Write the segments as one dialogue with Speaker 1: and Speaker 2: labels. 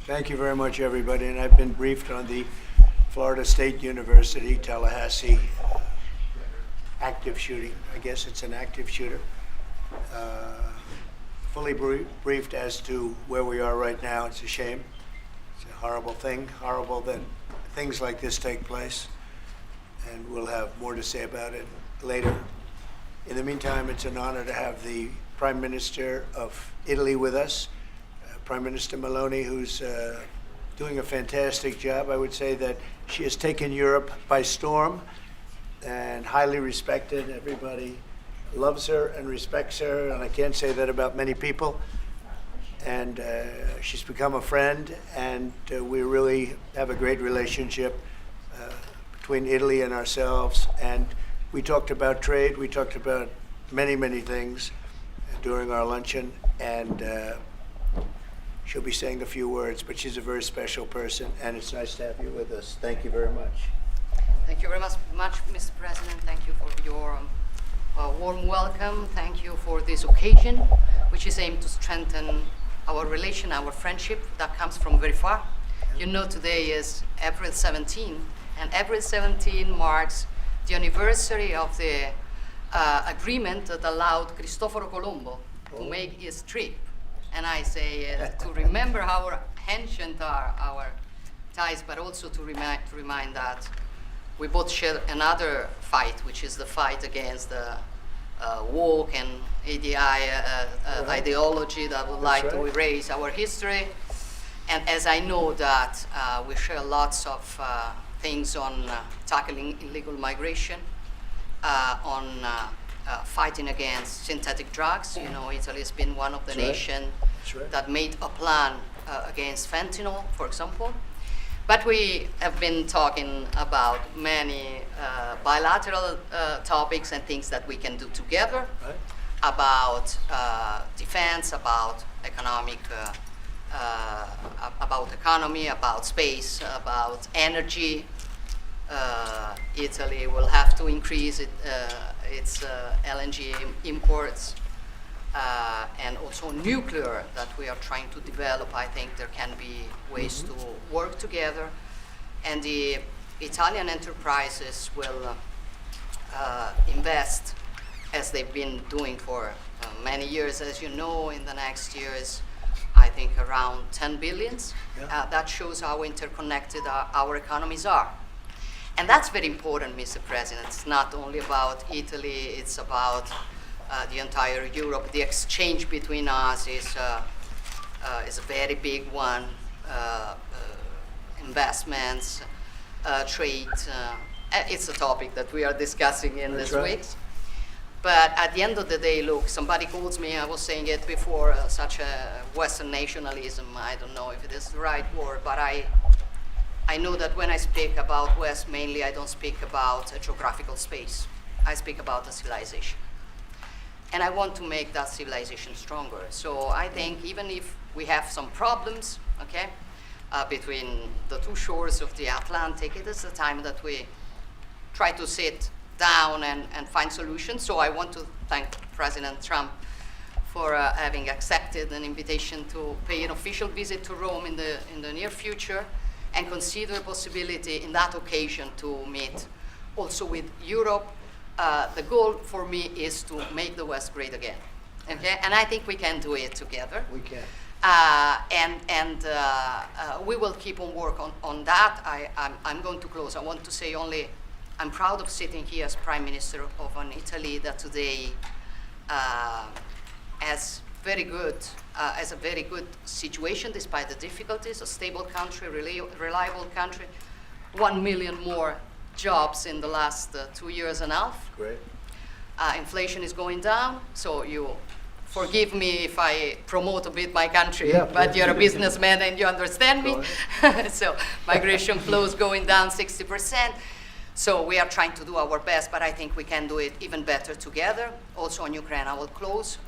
Speaker 1: Thank you very much, everybody. And I've been briefed on the Florida State University, Tallahassee active shooting. I guess it's an active shooter. Fully briefed as to where we are right now. It's a shame. It's a horrible thing. Horrible that things like this take place. And we'll have more to say about it later. In the meantime, it's an honor to have the Prime Minister of Italy with us, Prime Minister Meloni, who's doing a fantastic job. I would say that she has taken Europe by storm and highly respected. Everybody loves her and respects her, and I can't say that about many people. And she's become a friend, and we really have a great relationship between Italy and ourselves. And we talked about trade. We talked about many, many things during our luncheon, and she'll be saying a few words, but she's a very special person, and it's nice to have you with us. Thank you very much.
Speaker 2: Thank you very much, Mr. President. Thank you for your warm welcome. Thank you for this occasion, which is aimed to strengthen our relation, our friendship that comes from very far. You know, today is April 17, and April 17 marks the anniversary of the agreement that allowed Cristoforo Colombo to make his trip. And I say to remember how ancient are our ties, but also to remind that we both share another fight, which is the fight against the woke and ideology that would like to erase our history. And as I know that we share lots of things on tackling illegal migration, on fighting against synthetic drugs. You know, Italy has been one of the nations that made a plan against fentanyl, for example. But we have been talking about many bilateral topics and things that we can do together, about defense, about economic, about economy, about space, about energy. Italy will have to increase its LNG imports, and also nuclear that we are trying to develop. I think there can be ways to work together, and the Italian enterprises will invest, as they've been doing for many years, as you know, in the next years, I think around 10 billions. That shows how interconnected our economies are. And that's very important, Mr. President. It's not only about Italy, it's about the entire Europe. The exchange between us is a very big one. Investments, trade, it's a topic that we are discussing in these weeks. But at the end of the day, look, somebody calls me, I was saying it before, such a Western nationalism. I don't know if it is the right word, but I know that when I speak about West, mainly I don't speak about a geographical space. I speak about a civilization. And I want to make that civilization stronger. So I think even if we have some problems, okay, between the two shores of the Atlantic, it is the time that we try to sit down and find solutions. So I want to thank President Trump for having accepted an invitation to pay an official visit to Rome in the near future, and consider a possibility in that occasion to meet also with Europe. The goal for me is to make the West great again, okay? And I think we can do it together.
Speaker 1: We can.
Speaker 2: We will keep on work on that. I'm going to close. I want to say only, I'm proud of sitting here as Prime Minister of an Italy that today has a very good situation despite the difficulties, a stable country, reliable country, 1 million more jobs in the last 2 years and a half.
Speaker 1: Great.
Speaker 2: Inflation is going down, so you forgive me if I promote a bit my country,
Speaker 1: Yeah,
Speaker 2: but you're a businessman and you understand me. So migration flows going down 60%. So we are trying to do our best, but I think we can do it even better together. Also on Ukraine, I will close.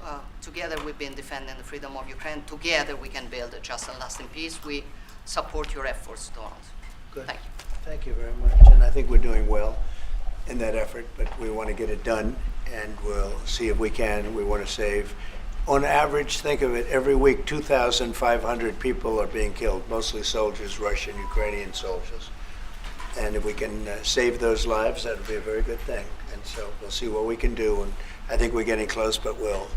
Speaker 2: Together we've been defending the freedom of Ukraine. Together we can build a just and lasting peace. We support your efforts, Donald.
Speaker 1: Good.
Speaker 2: Thank you.
Speaker 1: Thank you very much. And I think we're doing well in that effort, but we want to get it done, and we'll see if we can. We want to save On average, think of it, every week 2,500 people are being killed, mostly soldiers, Russian, Ukrainian soldiers. And if we can save those lives, that would be a very good thing. And so we'll see what we can do. And I think we're getting close, but we'll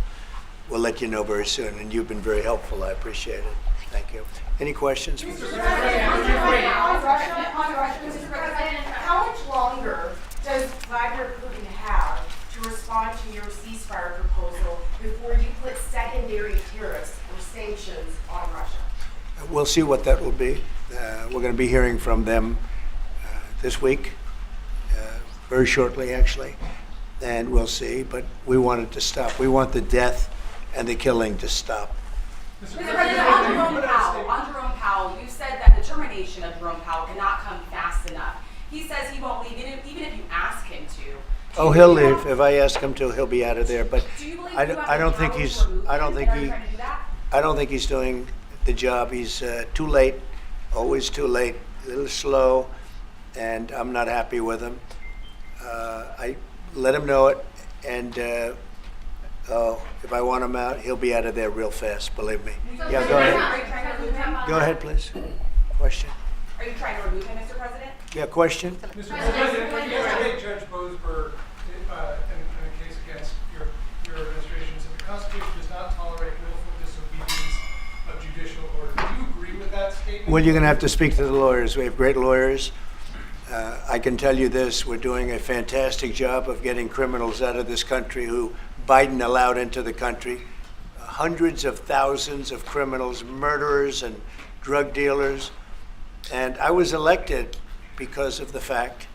Speaker 1: let you know very soon. And you've been very helpful. I appreciate it. Thank you. Any questions?
Speaker 3: Mr. President, on Russia, Mr. President, how much longer does Vladimir Putin have to respond to your ceasefire proposal before you put secondary tariffs or sanctions on Russia?
Speaker 1: We'll see what that will be. We're going to be hearing from them this week, very shortly actually, and we'll see. But we want it to stop. We want the death and the killing to stop.
Speaker 3: Mr. President, on Jerome Powell, you said that the termination of Jerome Powell cannot come fast enough. He says he won't leave, even if you ask him to.
Speaker 1: Oh, he'll leave. If I ask him to, he'll be out of there. But
Speaker 3: Do you believe
Speaker 1: I don't think he's. I don't think he.
Speaker 3: trying to do that?
Speaker 1: I don't think he's doing the job. He's too late, always too late, a little slow, and I'm not happy with him. I let him know it, and if I want him out, he'll be out of there real fast, believe me. Yeah, go ahead.
Speaker 3: Are you trying to remove him?
Speaker 1: Go ahead, please. Question?
Speaker 3: Are you trying to remove him, Mr. President?
Speaker 1: Yeah, question?
Speaker 4: Mr. President, I think Judge Boasberg, in a case against your administration, said the Constitution does not tolerate willful disobedience of judicial order. Do you agree with that statement?
Speaker 1: Well, you're going to have to speak to the lawyers. We have great lawyers. I can tell you this, we're doing a fantastic job of getting criminals out of this country who Biden allowed into the country. Hundreds of thousands of criminals, murderers and drug dealers. And I was elected because of the fact,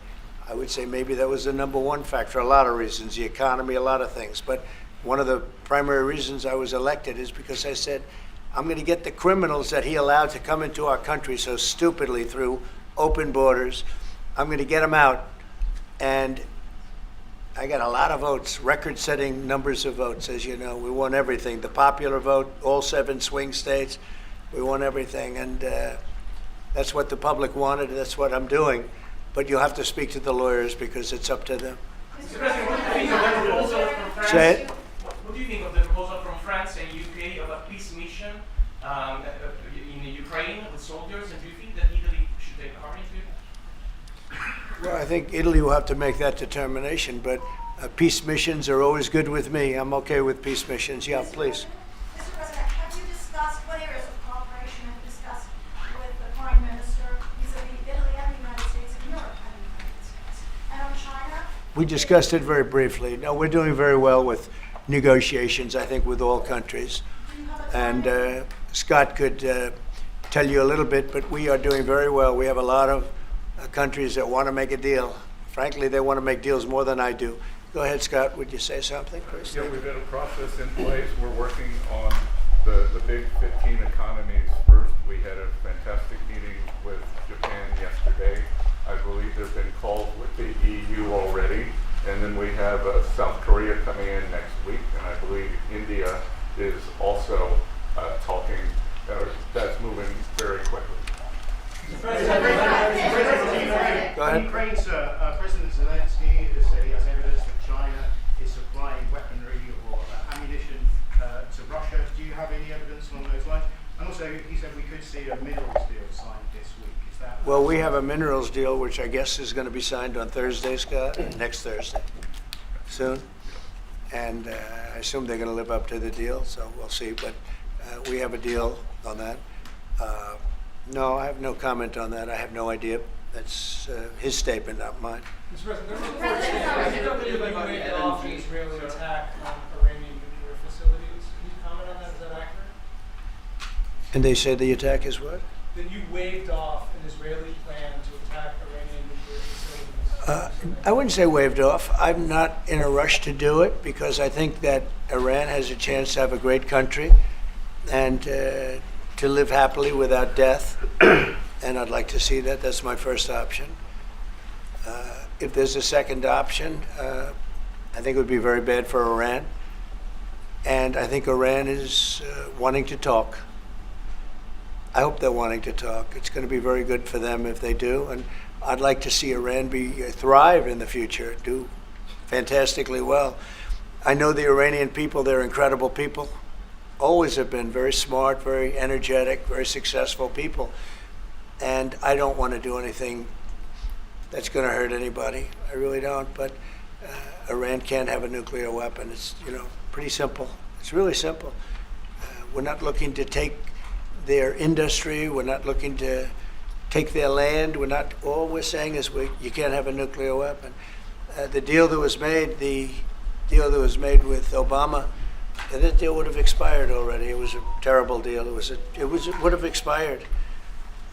Speaker 1: I would say maybe that was the number one factor, for a lot of reasons, the economy, a lot of things. But one of the primary reasons I was elected is because I said, I'm going to get the criminals that he allowed to come into our country so stupidly through open borders. I'm going to get them out. And I got a lot of votes, record-setting numbers of votes, as you know. We won everything. The popular vote, all 7 swing states, we won everything. And that's what the public wanted. That's what I'm doing. But you'll have to speak to the lawyers because it's up to them.
Speaker 5: Mr. President, what do you think of the proposal from France?
Speaker 1: Say it.
Speaker 5: What do you think of the proposal from France and UK of a peace mission in Ukraine with soldiers? And do you think that Italy should take part into it?
Speaker 1: Well, I think Italy will have to make that determination, but peace missions are always good with me. I'm okay with peace missions. Yeah, please.
Speaker 6: Mr. President, have you discussed what areas of cooperation have you discussed with the Prime Minister vis-a-vis Italy and the United States and Europe and the United States? And on China?
Speaker 1: We discussed it very briefly. No, we're doing very well with negotiations, I think, with all countries. And Scott could tell you a little bit, but we are doing very well. We have a lot of countries that want to make a deal. Frankly, they want to make deals more than I do. Go ahead, Scott. Would you say something, please?
Speaker 7: Yeah, we've got a process in place. We're working on the big 15 economies first. We had a fantastic meeting with Japan yesterday. I believe there have been calls with the EU already. And then we have South Korea coming in next week. And I believe India is also talking. That's moving very quickly.
Speaker 1: Go ahead.
Speaker 8: Ukraine's President Zelensky has said he has evidence that China is supplying weaponry or ammunition to Russia. Do you have any evidence along those lines? And also, he said we could see a minerals deal signed this week. Is that?
Speaker 1: Well, we have a minerals deal, which I guess is going to be signed on Thursday, Scott, next Thursday, soon. And I assume they're going to live up to the deal, so we'll see. But we have a deal on that. No, I have no comment on that. I have no idea. That's his statement, not mine.
Speaker 4: Mr. President, there are reports that you waved off an Israeli attack on Iranian nuclear facilities. Can you comment on that? Is that accurate?
Speaker 1: And they say the attack is what?
Speaker 4: That you waved off an Israeli plan to attack Iranian nuclear facilities.
Speaker 1: I wouldn't say waved off. I'm not in a rush to do it because I think that Iran has a chance to have a great country and to live happily without death. And I'd like to see that. That's my first option. If there's a second option, I think it would be very bad for Iran. And I think Iran is wanting to talk. I hope they're wanting to talk. It's going to be very good for them if they do. And I'd like to see Iran thrive in the future, do fantastically well. I know the Iranian people, they're incredible people. always have been very smart, very energetic, very successful people. And I don't want to do anything that's going to hurt anybody. I really don't. But Iran can't have a nuclear weapon. It's, pretty simple. It's really simple. We're not looking to take their industry. We're not looking to take their land. All we're saying is you can't have a nuclear weapon. The deal that was made with Obama, that deal would have expired already. It was a terrible deal. It would have expired.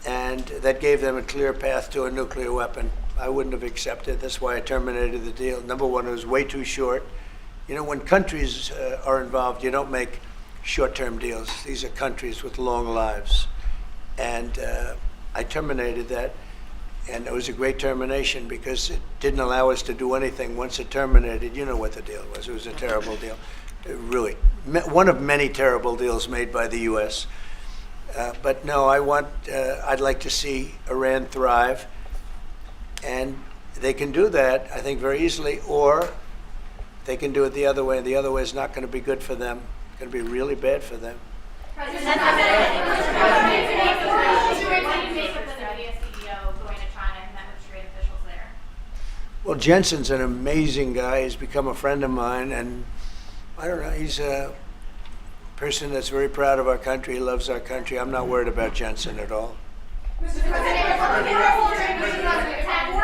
Speaker 1: And that gave them a clear path to a nuclear weapon. I wouldn't have accepted. That's why I terminated the deal. Number one, it was way too short. When countries are involved, you don't make short-term deals. These are countries with long lives. And I terminated that. And it was a great termination because it didn't allow us to do anything. Once it terminated, you know what the deal was. It was a terrible deal. Really, one of many terrible deals made by the U.S. But no, I'd like to see Iran thrive. And they can do that, I think, very easily, or they can do it the other way. The other way is not going to be good for them. It's going to be really bad for them.
Speaker 3: What do you make of the Nvidia CEO going to China and met with trade officials there?
Speaker 1: Well, Jensen's an amazing guy. He's become a friend of mine, and I don't know, he's a person that's very proud of our country. He loves our country. I'm not worried about Jensen at all.
Speaker 3: Mr. President, before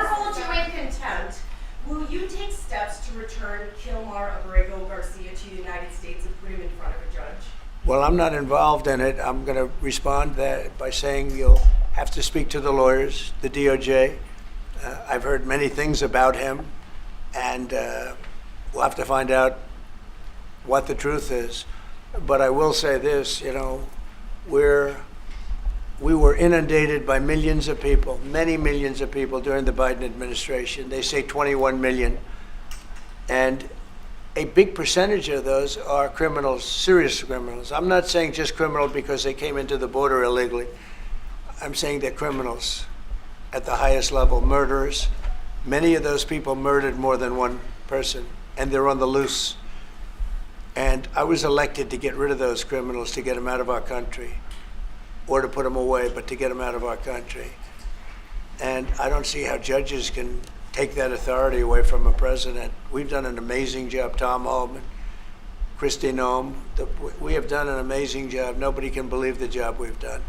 Speaker 3: holding you in contempt, will you take steps to return Kilmar Abrego Garcia to the United States and put him in front of a judge?
Speaker 1: Well, I'm not involved in it. I'm going to respond that by saying you'll have to speak to the lawyers, the DOJ. I've heard many things about him, and we'll have to find out what the truth is. But I will say this, we were inundated by millions of people, many millions of people during the Biden administration. They say 21 million. And a big percentage of those are criminals, serious criminals. I'm not saying just criminal because they came into the border illegally. I'm saying they're criminals at the highest level, murderers. Many of those people murdered more than one person, and they're on the loose. And I was elected to get rid of those criminals, to get them out of our country, or to put them away, but to get them out of our country. And I don't see how judges can take that authority away from a president. We've done an amazing job, Tom Homan, Kristi Noem. We have done an amazing job. Nobody can believe the job we've done.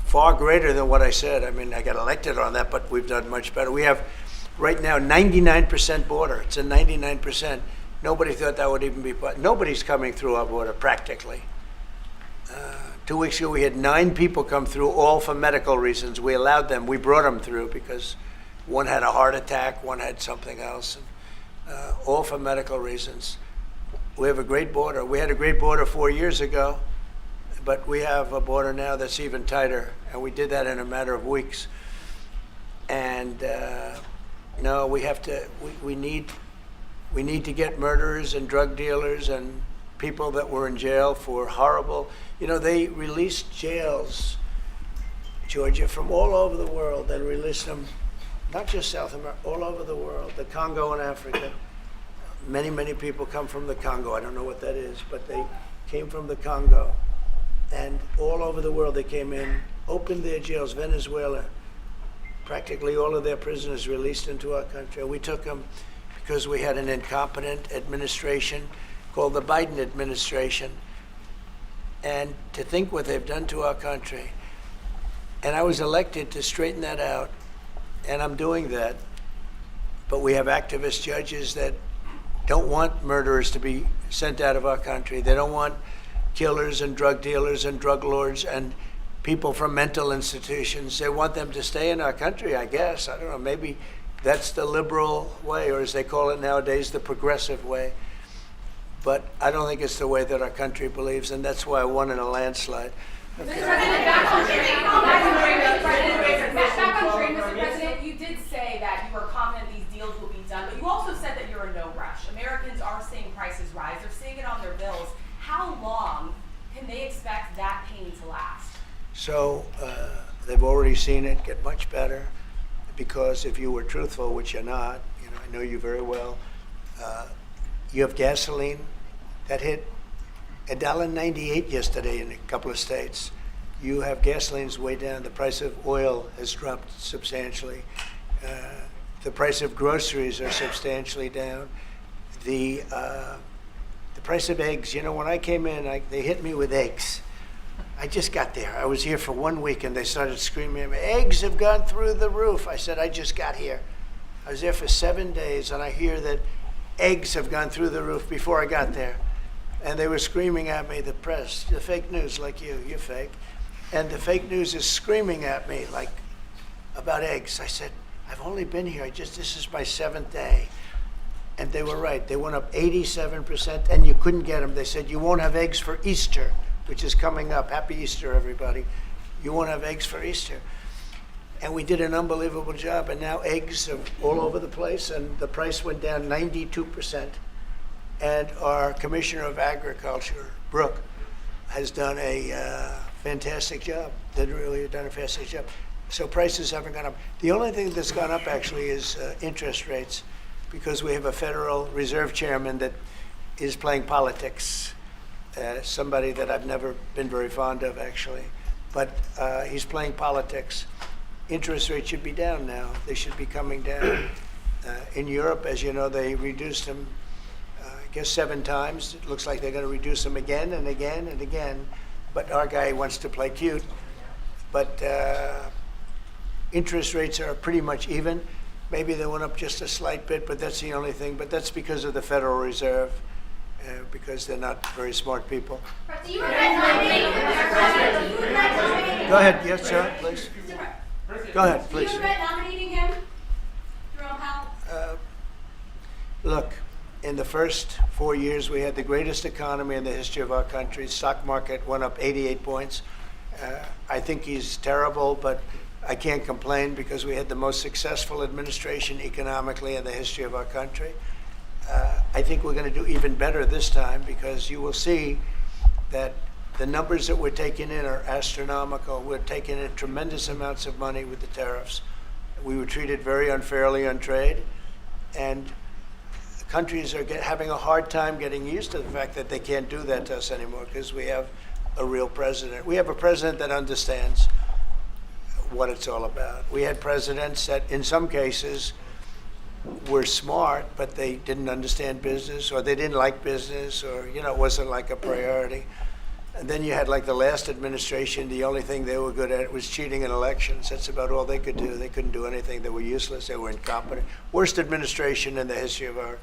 Speaker 1: Far greater than what I said. I mean, I got elected on that, but we've done much better. We have right now 99% border. It's a 99%. Nobody thought that would even be, nobody's coming through our border practically. 2 weeks ago, we had 9 people come through, all for medical reasons. We allowed them. We brought them through because one had a heart attack, one had something else, and, all for medical reasons. We have a great border. We had a great border 4 years ago, but we have a border now that's even tighter, and we did that in a matter of weeks. And no, we have to. We need to get murderers and drug dealers and people that were in jail for horrible. They released jails, Giorgia, from all over the world. They released them, not just South America, all over the world, the Congo and Africa. Many, many people come from the Congo. I don't know what that is, but they came from the Congo. And all over the world they came in, opened their jails. Venezuela, practically all of their prisoners released into our country. We took them because we had an incompetent administration called the Biden administration. And to think what they've done to our country. And I was elected to straighten that out, and I'm doing that. But we have activist judges that don't want murderers to be sent out of our country. They don't want killers and drug dealers and drug lords and people from mental institutions. They want them to stay in our country, I guess. I don't know, maybe that's the liberal way, or as they call it nowadays, the progressive way. But I don't think it's the way that our country believes, and that's why I won in a landslide. Okay.
Speaker 3: Back on train, Mr. President, you did say that you were confident these deals will be done, but you also said that you're in no rush. Americans are seeing prices rise. They're seeing it on their bills. How long can they expect that pain to last?
Speaker 1: So they've already seen it get much better, because if you were truthful, which you're not, I know you very well, you have gasoline that hit $1.98 yesterday in a couple of states. You have gasoline's way down. The price of oil has dropped substantially. The price of groceries are substantially down. The price of eggs, you know, when I came in, they hit me with eggs. I just got there. I was here for 1 week and they started screaming at me, eggs have gone through the roof. I said, I just got here. I was there for 7 days and I hear that eggs have gone through the roof before I got there. And they were screaming at me, the press, the fake news, like you're fake. And the fake news is screaming at me like about eggs. I said, I've only been here, this is my 7th day. And they were right. They went up 87% and you couldn't get them. They said, you won't have eggs for Easter, which is coming up. Happy Easter, everybody. You won't have eggs for Easter. And we did an unbelievable job. And now eggs are all over the place and the price went down 92%. And our Commissioner of Agriculture, Brooke, has done a fantastic job. They really have done a fantastic job. So prices haven't gone up. The only thing that's gone up actually is interest rates, because we have a Federal Reserve Chairman that is playing politics. Somebody that I've never been very fond of, actually. But he's playing politics. Interest rates should be down now. They should be coming down. In Europe, as you know, they reduced them, I guess 7 times. It looks like they're going to reduce them again and again and again. But our guy wants to play cute. But interest rates are pretty much even. Maybe they went up just a slight bit, but that's the only thing. But that's because of the Federal Reserve, because they're not very smart people.
Speaker 3: Do you regret nominating him?
Speaker 1: Go ahead, yes, sir, please. Go ahead,
Speaker 3: Do you
Speaker 1: please.
Speaker 3: regret nominating him? Jerome Powell?
Speaker 1: Look, in the first 4 years, we had the greatest economy in the history of our country. Stock market went up 88 points. I think he's terrible, but I can't complain because we had the most successful administration economically in the history of our country. I think we're going to do even better this time because you will see that the numbers that we're taking in are astronomical. We're taking in tremendous amounts of money with the tariffs. We were treated very unfairly on trade, and countries are having a hard time getting used to the fact that they can't do that to us anymore because we have a real president. We have a president that understands what it's all about. We had presidents that in some cases were smart, but they didn't understand business, or they didn't like business, or it wasn't like a priority. And then you had like the last administration, the only thing they were good at was cheating in elections. That's about all they could do. They couldn't do anything. They were useless. They were incompetent. Worst administration in the history of our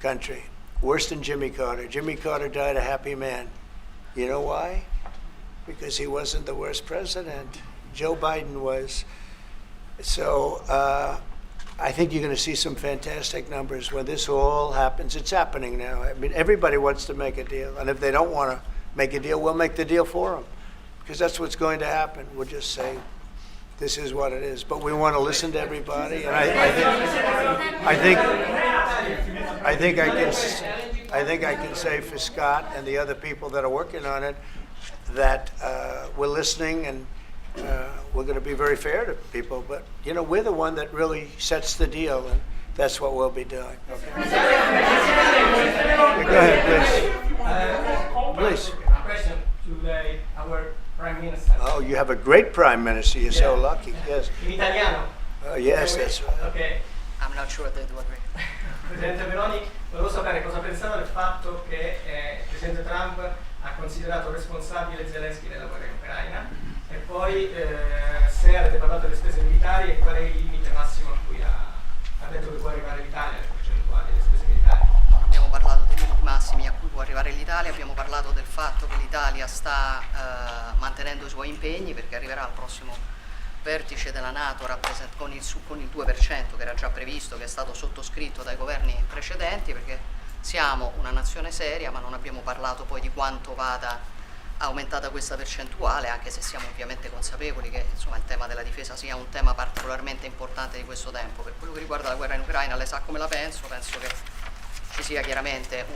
Speaker 1: country. Worse than Jimmy Carter. Jimmy Carter died a happy man. You know why? Because he wasn't the worst president. Joe Biden was. So I think you're going to see some fantastic numbers when this all happens. It's happening now. I mean, everybody wants to make a deal. And if they don't want to make a deal, we'll make the deal for them. Because that's what's going to happen. We'll just say, this is what it is. But we want to listen to everybody. And I think I can say for Scott and the other people that are working on it that we're listening and we're going to be very fair to people. But, we're the one that really sets the deal, and that's what we'll be doing. Okay. Go ahead, please. Please.
Speaker 9: Question to our Prime Minister.
Speaker 1: Oh, you have a great Prime Minister. You're so lucky. Yes.
Speaker 9: In italiano.
Speaker 1: Yes, that's right.
Speaker 9: Ok.
Speaker 2: I'm not sure they do agree.
Speaker 9: Presidente Meloni, volevo sapere cosa pensava del fatto che il Presidente Trump ha considerato responsabile Zelensky della guerra in Ucraina e poi se avete parlato delle spese militari e qual è il limite massimo a cui ha detto che può arrivare l'Italia, le percentuali delle spese militari.
Speaker 2: Non abbiamo parlato dei limiti massimi a cui può arrivare l'Italia, abbiamo parlato del fatto che l'Italia sta mantenendo i suoi impegni perché arriverà al prossimo vertice della NATO con il 2% che era già previsto, che è stato sottoscritto dai governi precedenti, perché siamo una nazione seria, ma non abbiamo parlato poi di quanto vada aumentata questa percentuale, anche se siamo ovviamente consapevoli che il tema della difesa sia un tema particolarmente importante di questo tempo. Per quello che riguarda la guerra in Ucraina, lei sa come la penso che ci sia chiaramente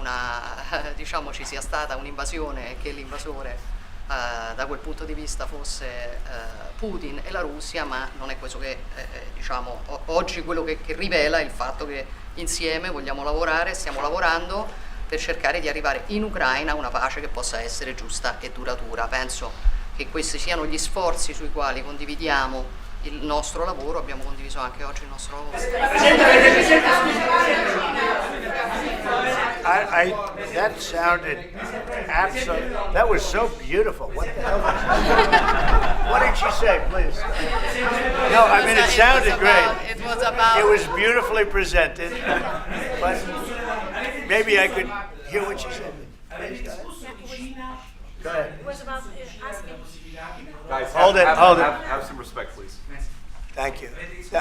Speaker 2: ci sia stata un'invasione e che l'invasore da quel punto di vista fosse Putin e la Russia, ma non è questo che oggi quello che rivela il fatto che insieme vogliamo lavorare, stiamo lavorando per cercare di arrivare in Ucraina a una pace che possa essere giusta e duratura. Penso che questi siano gli sforzi sui quali condividiamo il nostro lavoro, abbiamo condiviso anche oggi il nostro lavoro.
Speaker 1: That sounded absolutely, that was so beautiful. What the hell was that? What did she say, please? No, I mean, it sounded great.
Speaker 2: It was about.
Speaker 1: It was beautifully presented, but maybe I could hear what she said. Please, go ahead.
Speaker 6: It was about asking.
Speaker 7: Guys,
Speaker 1: Hold it, hold it.
Speaker 7: Have some respect, please.
Speaker 1: Thank you.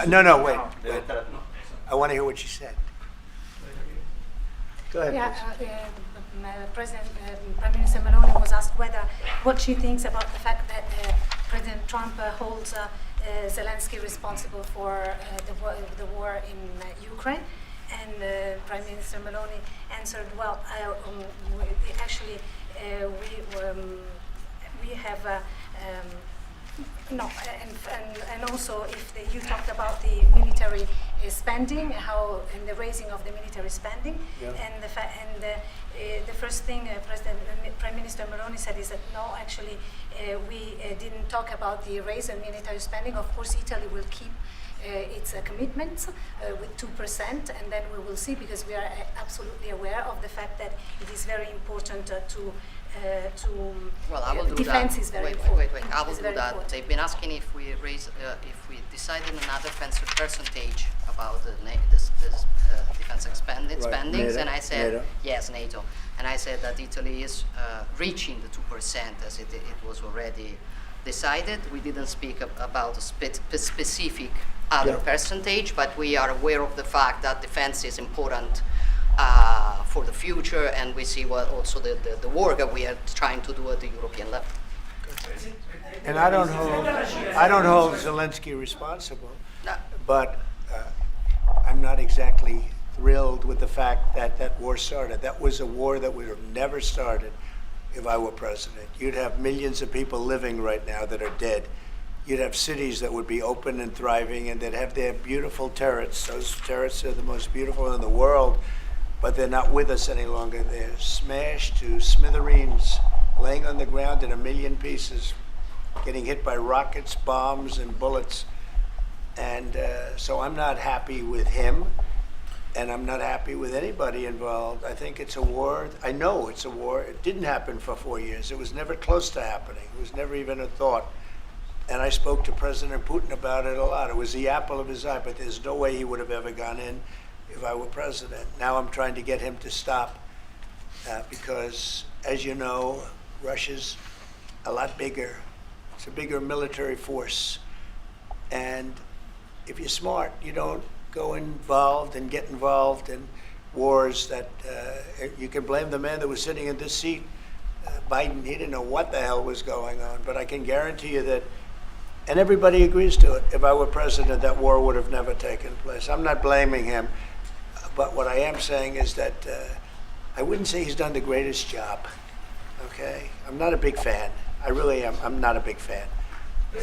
Speaker 1: No, wait. I want to hear what she said. Go ahead,
Speaker 10: Yeah,
Speaker 1: please.
Speaker 10: Prime Minister Meloni was asked what she thinks about the fact that President Trump holds Zelensky responsible for the war in Ukraine. And Prime Minister Meloni answered, well, actually, we have no, and also if you talked about the military spending, how and the raising of the military spending,
Speaker 1: Yeah.
Speaker 10: and the first thing Prime Minister Meloni said is that no, actually we didn't talk about the raise in military spending. Of course, Italy will keep its commitments with 2%, and then we will see, because we are absolutely aware of the fact that it is very important
Speaker 2: Well, I will do
Speaker 10: defense
Speaker 2: that.
Speaker 10: is very
Speaker 2: wait,
Speaker 10: important.
Speaker 2: Wait. I will
Speaker 10: It's
Speaker 2: do
Speaker 10: very
Speaker 2: that.
Speaker 10: important.
Speaker 2: They've been asking if we decided another percentage about the defense spendings,
Speaker 1: NATO,
Speaker 2: and I said
Speaker 1: NATO.
Speaker 2: yes, NATO, and I said that Italy is reaching the 2% as it was already decided. We didn't speak about a specific other
Speaker 1: Yeah.
Speaker 2: percentage, but we are aware of the fact that defense is important for the future, and we see what also the work that we are trying to do at the European level.
Speaker 1: And I don't hold Zelensky responsible,
Speaker 2: No.
Speaker 1: but I'm not exactly thrilled with the fact that that war started. That was a war that would have never started if I were president. You'd have millions of people living right now that are dead. You'd have cities that would be open and thriving, and they'd have their beautiful turrets. Those turrets are the most beautiful in the world, but they're not with us any longer. They're smashed to smithereens, laying on the ground in a million pieces, getting hit by rockets, bombs, and bullets. And so I'm not happy with him, and I'm not happy with anybody involved. I think it's a war. I know it's a war. It didn't happen for 4 years. It was never close to happening. It was never even a thought. And I spoke to President Putin about it a lot. It was the apple of his eye, but there's no way he would have ever gone in if I were president. Now I'm trying to get him to stop because, as you know, Russia's a lot bigger. It's a bigger military force. And if you're smart, you don't go involved and get involved in wars that you can blame the man that was sitting in this seat, Biden. He didn't know what the hell was going on. But I can guarantee you that, and everybody agrees to it, if I were president, that war would have never taken place. I'm not blaming him. But what I am saying is that I wouldn't say he's done the greatest job, okay? I'm not a big fan. I really am. I'm not a big fan. Go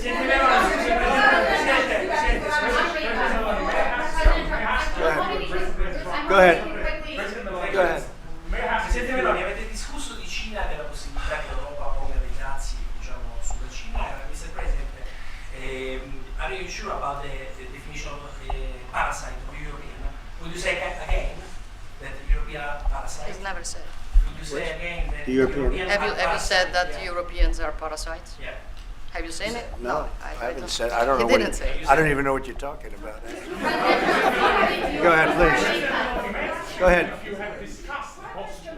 Speaker 1: ahead. Go ahead.
Speaker 5: Presidente Meloni, avete discusso di Cina, della possibilità che l'Europa ponga dei dazi, diciamo, sulla Cina. Mr. President, are you sure about the definition of parasite of European? Would you say again that European parasite?
Speaker 2: It's never said.
Speaker 5: Would you say again that
Speaker 1: The European-
Speaker 2: Have you said that
Speaker 5: yeah.
Speaker 2: Europeans are parasites?
Speaker 5: Yeah.
Speaker 2: Have you seen it?
Speaker 1: No, I haven't
Speaker 2: don't-
Speaker 1: said. I don't know.
Speaker 2: He didn't say it.
Speaker 1: I don't even know what you're talking about. Go ahead, please. Go ahead.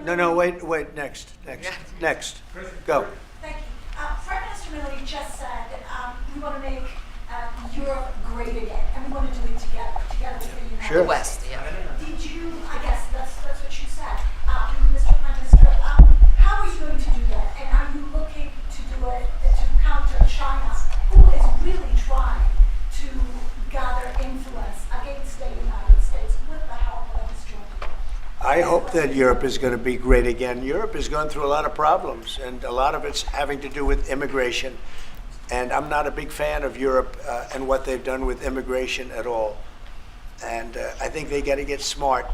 Speaker 1: No, wait. Next. Go.
Speaker 6: Thank you. Prime Minister Meloni just said we want to make Europe great again, and we want to do it together with the United
Speaker 1: Sure.
Speaker 2: The West, yeah.
Speaker 6: Did you? I guess that's what you said, Mr. Prime Minister. How are you going to do that? And are you looking to do it to counter China, who is really trying to gather influence against the United States with the help of its joint?
Speaker 1: I hope that Europe is going to be great again. Europe has gone through a lot of problems, and a lot of it's having to do with immigration. And I'm not a big fan of Europe and what they've done with immigration at all. And I think they got to get smart.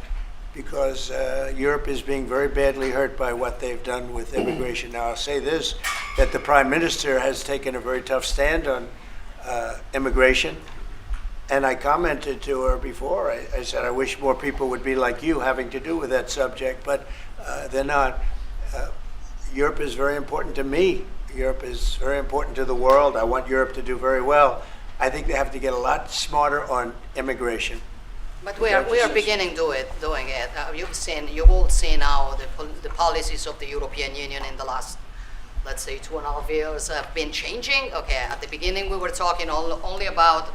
Speaker 1: because Europe is being very badly hurt by what they've done with immigration. Now, I'll say this, that the Prime Minister has taken a very tough stand on immigration. And I commented to her before, I said, I wish more people would be like you having to do with that subject, but they're not. Europe is very important to me. Europe is very important to the world. I want Europe to do very well. I think they have to get a lot smarter on immigration.
Speaker 2: But we are beginning doing it. You've all seen how the policies of the European Union in the last, let's say, 2.5 years have been changing. Okay, at the beginning we were talking only about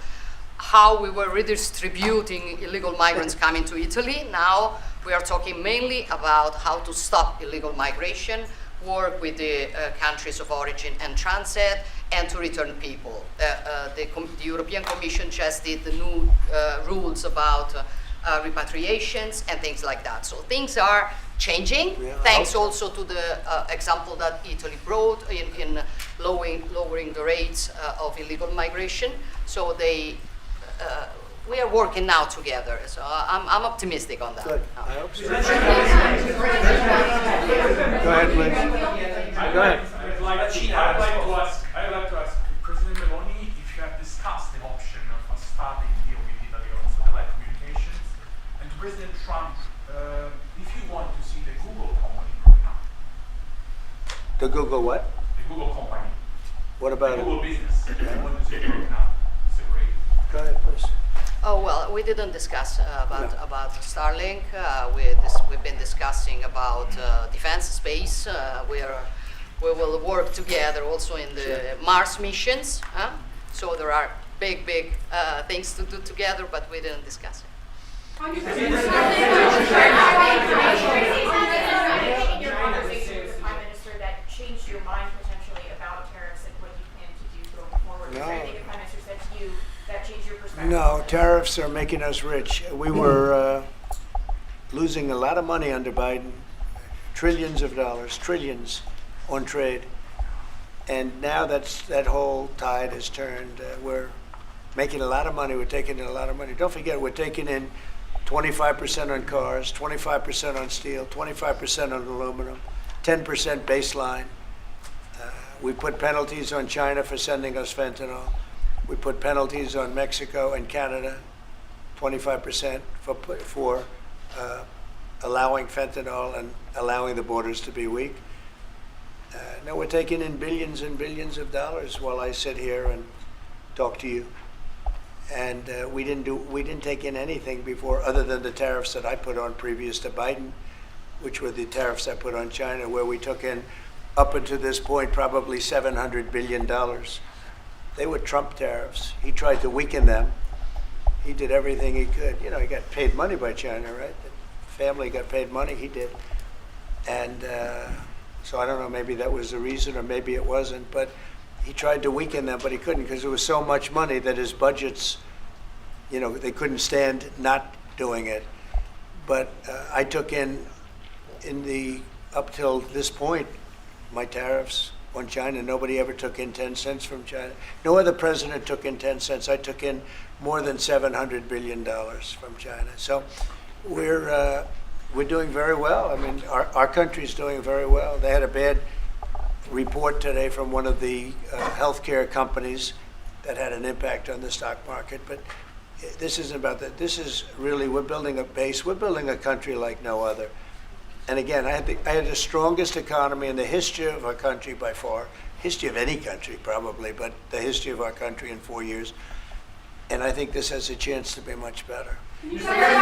Speaker 2: how we were redistributing illegal migrants coming to Italy. Now we are talking mainly about how to stop illegal migration, work with the countries of origin and transit, and to return people. The European Commission just did the new rules about repatriations and things like that. So things are changing,
Speaker 1: Yeah,
Speaker 2: thanks also to the example that Italy brought in lowering the rates of illegal migration. So we are working now together. So I'm optimistic on that.
Speaker 1: Good. I hope so. Go
Speaker 5: Go
Speaker 1: ahead, please. Go ahead.
Speaker 11: I'd like to ask President Meloni if you have discussed the option of starting a deal with Italy on satellite communications, and to President Trump, if you want to see the Google company growing up.
Speaker 1: The Google what?
Speaker 11: The Google company,
Speaker 1: What
Speaker 11: the
Speaker 1: about it?
Speaker 11: Google business, if you want to see it growing up, separate.
Speaker 1: Go ahead, please.
Speaker 2: Oh, well, we didn't discuss about Starlink. We've been discussing about defense space. We will work together also in the Mars missions. So there are big things to do together, but we didn't discuss it.
Speaker 3: Anything in your conversation with the Prime Minister that changed your mind potentially about tariffs and what you plan to do going forward? Is there anything the Prime Minister said to you that changed your perspective?
Speaker 1: No, tariffs are making us rich. We were losing a lot of money under Biden, trillions of dollars, trillions on trade. And now that whole tide has turned. We're making a lot of money. We're taking in a lot of money. Don't forget, we're taking in 25% on cars, 25% on steel, 25% on aluminum, 10% baseline. We put penalties on China for sending us fentanyl. We put penalties on Mexico and Canada, 25% for allowing fentanyl and allowing the borders to be weak. Now we're taking in billions and billions of dollars while I sit here and talk to you. And we didn't take in anything before other than the tariffs that I put on previous to Biden, which were the tariffs I put on China, where we took in up until this point probably $700 billion. They were Trump tariffs. He tried to weaken them. He did everything he could. You know, he got paid money by China, right? The family got paid money, he did. And so I don't know, maybe that was the reason or maybe it wasn't, but he tried to weaken them, but he couldn't because there was so much money that his budgets, you know, they couldn't stand not doing it. But I took in the, up till this point, my tariffs on China. Nobody ever took in 10 cents from China. No other president took in 10 cents. I took in more than $700 billion from China. So we're doing very well. I mean, our country's doing very well. They had a bad report today from one of the healthcare companies that had an impact on the stock market. But this isn't about that. This is really, we're building a base. We're building a country like no other. And again, I had the strongest economy in the history of our country by far, history of any country probably, but the history of our country in 4 years. And I think this has a chance to be much better.
Speaker 3: Can you clarify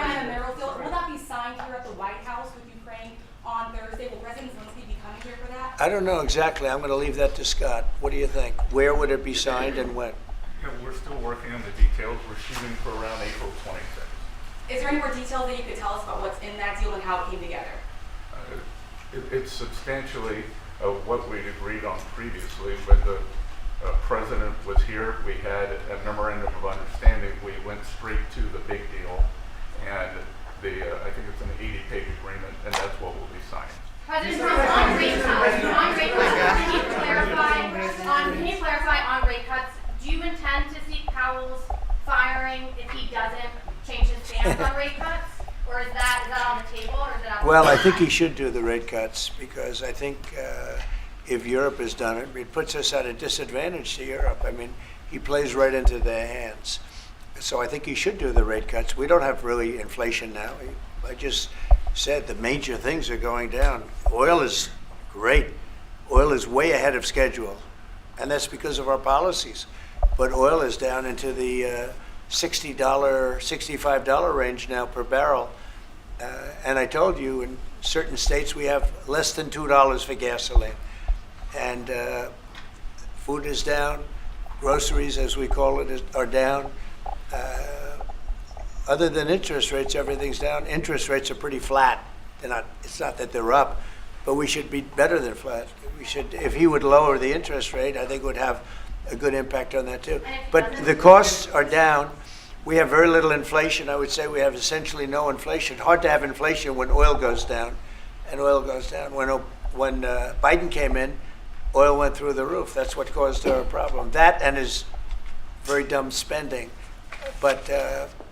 Speaker 3: on the mineral field? Will that be signed here at the White House with Ukraine on Thursday? Will President Zelensky be coming here for that?
Speaker 1: I don't know exactly. I'm going to leave that to Scott. What do you think? Where would it be signed and when?
Speaker 7: Yeah, we're still working on the details. We're shooting for around April 26th.
Speaker 3: Is there any more details that you could tell us about what's in that deal and how it came together?
Speaker 7: It's substantially what we'd agreed on previously. When the president was here, we had a memorandum of understanding. We went straight to the big deal, and I think it's an 80-page agreement, and that's what will be signed.
Speaker 12: President Trump, on rate cuts, can you clarify on rate cuts, do you intend to seek Powell's firing if he doesn't change his stance on rate cuts? Or is that on the table, or is it up?
Speaker 1: Well, I think he should do the rate cuts, because I think if Europe has done it, it puts us at a disadvantage to Europe. I mean, he plays right into their hands. So I think he should do the rate cuts. We don't have really inflation now. I just said the major things are going down. Oil is great. Oil is way ahead of schedule, and that's because of our policies. But oil is down into the $60, $65 range now per barrel. And I told you, in certain states we have less than $2 for gasoline. And food is down. Groceries, as we call it, are down. Other than interest rates, everything's down. Interest rates are pretty flat. They're not. It's not that they're up, but we should be better than flat. We should. If he would lower the interest rate, I think it would have a good impact on that too. But the costs are down. We have very little inflation. I would say we have essentially no inflation. Hard to have inflation when oil goes down, and oil goes down. When Biden came in, oil went through the roof. That's what caused our problem. That and his very dumb spending. But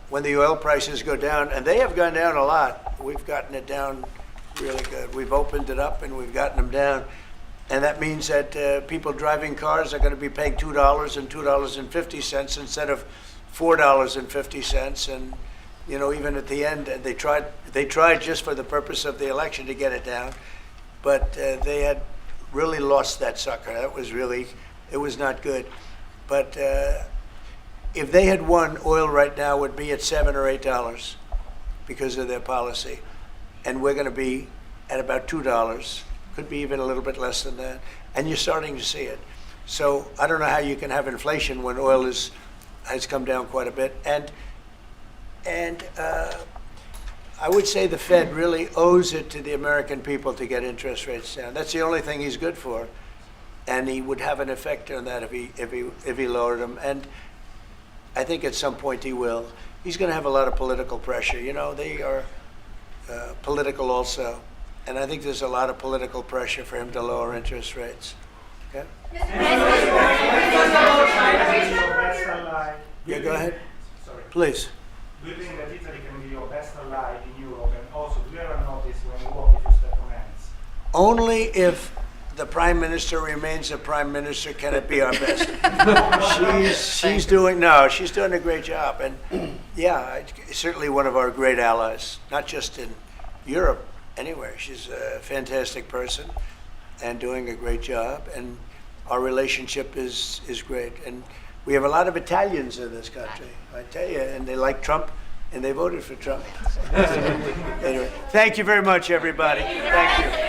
Speaker 1: when the oil prices go down, and they have gone down a lot, we've gotten it down really good. We've opened it up and we've gotten them down. And that means that people driving cars are going to be paying $2 and $2.50 instead of $4.50. And, you know, even at the end, they tried just for the purpose of the election to get it down. But they had really lost that sucker. It was not good. But if they had won, oil right now would be at $7 or $8 because of their policy. And we're going to be at about $2. Could be even a little bit less than that. And you're starting to see it. So I don't know how you can have inflation when oil has come down quite a bit. And I would say the Fed really owes it to the American people to get interest rates down. That's the only thing he's good for. And he would have an effect on that if he lowered them. And I think at some point he will. He's going to have a lot of political pressure. You know, they are political also. And I think there's a lot of political pressure for him to lower interest rates. Okay? Yeah, go ahead.
Speaker 13: Sorry.
Speaker 1: Please.
Speaker 13: Do you think that Italy can be your best ally in Europe? And also, do you ever notice when you walk if you step on hands?
Speaker 1: Only if the prime minister remains the prime minister can it be our best. she's doing a great job, and yeah, certainly one of our great allies, not just in Europe, anywhere. She's a fantastic person and doing a great job, and our relationship is great. And we have a lot of Italians in this country, I tell you, and they like Trump, and they voted for Trump. Anyway, thank you very much, everybody. Thank you.